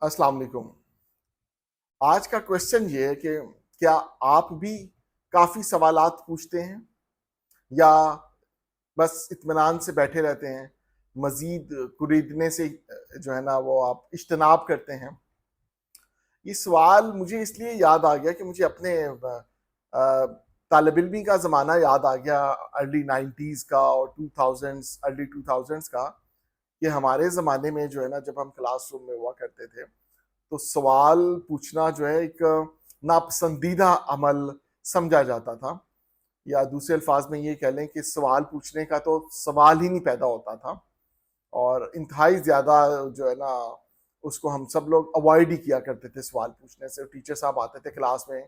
अस्सलाम वालेकुम। आज का क्वेश्चन ये है कि क्या आप भी काफ़ी सवालात पूछते हैं या बस इत्मीनान से बैठे रहते हैं, मज़ीद कुरीदने से जो है ना वो आप इज्तनाब करते हैं? ये सवाल मुझे इसलिए याद आ गया कि मुझे अपने तालिब इल्मी का ज़माना याद आ गया, अर्ली 90s का और 2000s अर्ली 2000s का, कि हमारे ज़माने में जो है ना जब हम क्लासरूम में हुआ करते थे तो सवाल पूछना जो है एक नापसंदीदा अमल समझा जाता था, या दूसरे अल्फाज में ये कह लें कि सवाल पूछने का तो सवाल ही नहीं पैदा होता था, और इंतहाई ज़्यादा जो है ना उसको हम सब लोग अवॉइड ही किया करते थे सवाल पूछने से। टीचर साहब आते थे क्लास में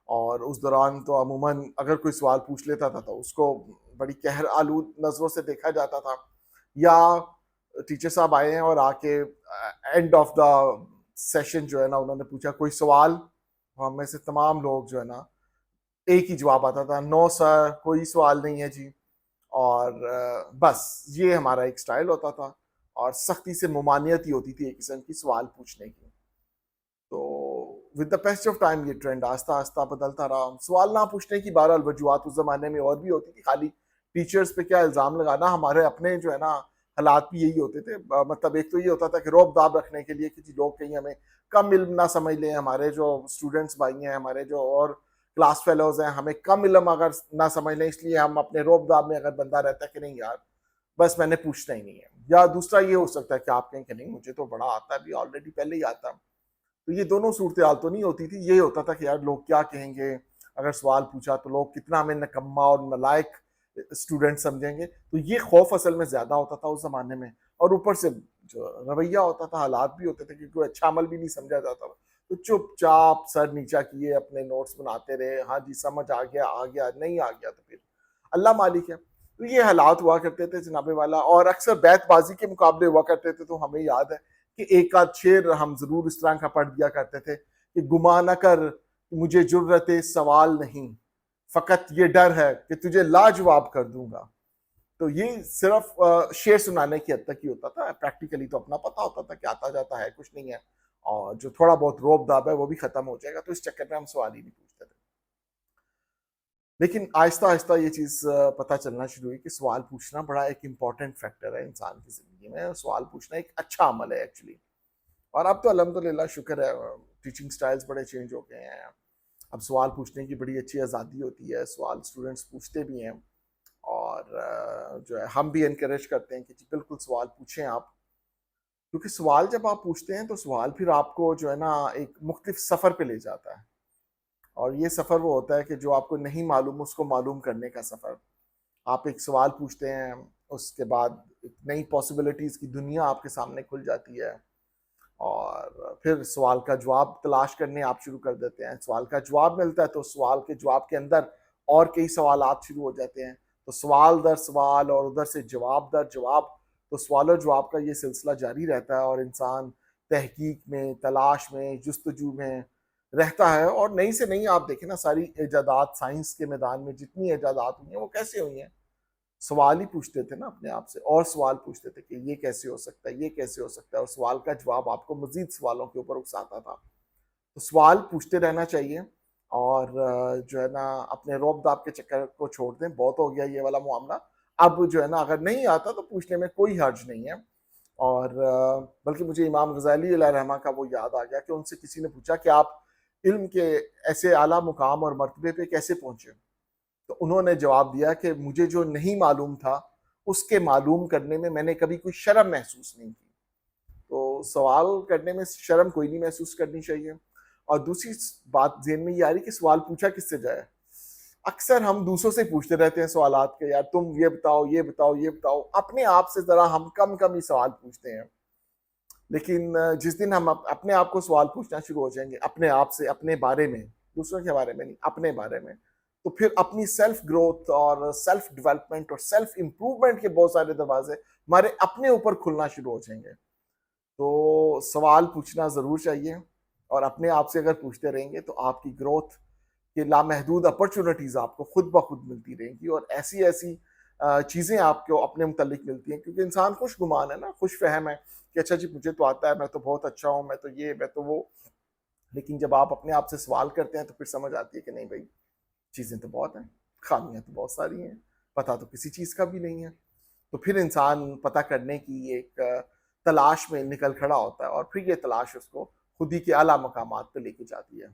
और उस दौरान तो अमूमन अगर कोई सवाल पूछ लेता था तो उसको बड़ी कहर आलूद नज़रों से देखा जाता था, या टीचर साहब आए हैं और आके एंड ऑफ द सेशन जो है ना उन्होंने पूछा कोई सवाल, हम में से तमाम लोग जो है ना एक ही जवाब आता था, नो सर कोई सवाल नहीं है जी। और बस ये हमारा एक स्टाइल होता था और सख्ती से ममानियत ही होती थी एक किस्म की सवाल पूछने की। तो with the passage of time ये ट्रेंड आस्ता आस्ता बदलता रहा। सवाल ना पूछने की बहरहाल वजूहत उस जमाने में और भी होती थी, खाली टीचर्स पे क्या इल्ज़ाम लगाना, हमारे अपने जो है ना हालात भी यही होते थे। मतलब एक तो ये होता था कि रौब दाब रखने के लिए कि जी लोग कहीं हमें कम इल्म ना समझ लें, हमारे जो स्टूडेंट्स भाई हैं, हमारे जो और क्लास फेलोज हैं, हमें कम इल्म अगर ना समझ लें, इसलिए हम अपने रौब दाब में अगर बंदा रहता है कि नहीं यार बस मैंने पूछना ही नहीं है। या दूसरा ये हो सकता है कि आप कहें कि नहीं मुझे तो बड़ा आता है, अभी ऑलरेडी पहले ही आता। तो ये दोनों सूरत हाल तो नहीं होती थी, ये होता था कि यार लोग क्या कहेंगे, अगर सवाल पूछा तो लोग कितना हमें नकम्मा और नलायक स्टूडेंट समझेंगे। तो ये खौफ असल में ज्यादा होता था उस जमाने में, और ऊपर से जो रवैया होता था, हालात भी होते थे कि कोई अच्छा अमल भी नहीं समझा जाता था, तो चुपचाप सर नीचा किए अपने नोट्स बनाते रहे, हाँ जी समझ आ गया नहीं आ गया तो फिर अल्लाह मालिक है। तो ये हालात हुआ करते थे जनाबे वाला, और अक्सर बैतबाजी के मुकाबले हुआ करते थे। तो हमें याद है कि एक आध शेर हम जरूर इस तरह का पढ़ दिया करते थे कि गुमा न कर मुझे जुर्रते सवाल नहीं, फकत ये डर है कि तुझे लाजवाब कर दूंगा। तो ये सिर्फ शेर सुनाने की हद तक ही होता था, प्रैक्टिकली तो अपना पता होता था कि आता जाता है कुछ नहीं है, और जो थोड़ा बहुत रोब दाब है वो भी खत्म हो जाएगा, तो इस चक्कर में हम सवाल ही नहीं पूछते थे। लेकिन आहिस्ता आहिस्ता ये चीज़ पता चलना शुरू हुई कि सवाल पूछना बड़ा एक इम्पॉर्टेंट फैक्टर है इंसान की ज़िंदगी में, सवाल पूछना एक अच्छा अमल है एक्चुअली। और अब तो अल्हम्दुलिल्लाह शुक्र है, टीचिंग स्टाइल्स बड़े चेंज हो गए हैं। अब सवाल पूछने की बड़ी अच्छी आज़ादी होती है, सवाल स्टूडेंट्स पूछते भी हैं, और जो है हम भी इनकरेज करते हैं कि जी बिल्कुल सवाल पूछें आप, क्योंकि सवाल जब आप पूछते हैं तो सवाल फिर आपको जो है ना एक मुख्तलिफ सफ़र पे ले जाता है, और ये सफ़र वो होता है कि जो आपको नहीं मालूम उसको मालूम करने का सफ़र। आप एक सवाल पूछते हैं, उसके बाद एक नई पॉसिबिलिटीज़ की दुनिया आपके सामने खुल जाती है, और फिर सवाल का जवाब तलाश करने आप शुरू कर देते हैं। सवाल का जवाब मिलता है तो सवाल के जवाब के अंदर और कई सवालात शुरू हो जाते हैं, तो सवाल दर सवाल और उधर से जवाब दर जवाब, तो सवाल और जवाब का ये सिलसिला जारी रहता है, और इंसान तहकीक में, तलाश में, जुस्तजू में रहता है। और नई से नई आप देखें ना सारी ईजादात साइंस के मैदान में जितनी ईजादात हुई हैं वो कैसे हुई हैं, सवाल ही पूछते थे ना अपने आप से, और सवाल पूछते थे कि ये कैसे हो सकता है, ये कैसे हो सकता है, और सवाल का जवाब आपको मजीद सवालों के ऊपर उकसाता था। तो सवाल पूछते रहना चाहिए, और जो है ना अपने रौब दाब के चक्कर को छोड़ दें, बहुत हो गया ये वाला मामला। अब जो है ना अगर नहीं आता तो पूछने में कोई हर्ज नहीं है। और बल्कि मुझे इमाम गजाली अलैहि रहमा का वो याद आ गया कि उनसे किसी ने पूछा कि आप इल्म के ऐसे आला मुकाम और मर्तबे पे कैसे पहुंचे, तो उन्होंने जवाब दिया कि मुझे जो नहीं मालूम था उसके मालूम करने में मैंने कभी कोई शर्म महसूस नहीं की। तो सवाल करने में शर्म कोई नहीं महसूस करनी चाहिए। और दूसरी बात ज़हन में ये आ रही कि सवाल पूछा किससे जाए। अक्सर हम दूसरों से पूछते रहते हैं सवालात के, यार तुम ये बताओ ये बताओ ये बताओ, अपने आप से ज़रा हम कम कम ही सवाल पूछते हैं। लेकिन जिस दिन हम अपने आप को सवाल पूछना शुरू हो जाएंगे अपने आप से, अपने बारे में, दूसरों के बारे में नहीं, अपने बारे में, तो फिर अपनी सेल्फ ग्रोथ और सेल्फ डेवलपमेंट और सेल्फ इंप्रूवमेंट के बहुत सारे दरवाजे हमारे अपने ऊपर खुलना शुरू हो जाएंगे। तो सवाल पूछना ज़रूर चाहिए, और अपने आप से अगर पूछते रहेंगे तो आपकी ग्रोथ के लामहदूद अपॉर्चुनिटीज़ आपको खुद ब खुद मिलती रहेंगी, और ऐसी ऐसी چیزیں آپ کو اپنے متعلق ملتی ہیں، کیونکہ انسان خوش گمان ہے نا، خوش فہم ہے کہ اچھا جی مجھے تو آتا ہے، میں تو بہت اچھا ہوں، میں تو یہ میں تو وہ. لیکن جب آپ اپنے آپ سے سوال کرتے ہیں تو پھر سمجھ آتی ہے کہ نہیں بھائی، چیزیں تو بہت ہیں، خامیاں تو بہت ساری ہیں، پتہ تو کسی چیز کا بھی نہیں ہے. تو پھر انسان پتہ کرنے کی ایک تلاش میں نکل کھڑا ہوتا ہے، اور پھر یہ تلاش اس کو خود ہی کے اعلیٰ مقامات پہ لے کے جاتی ہے.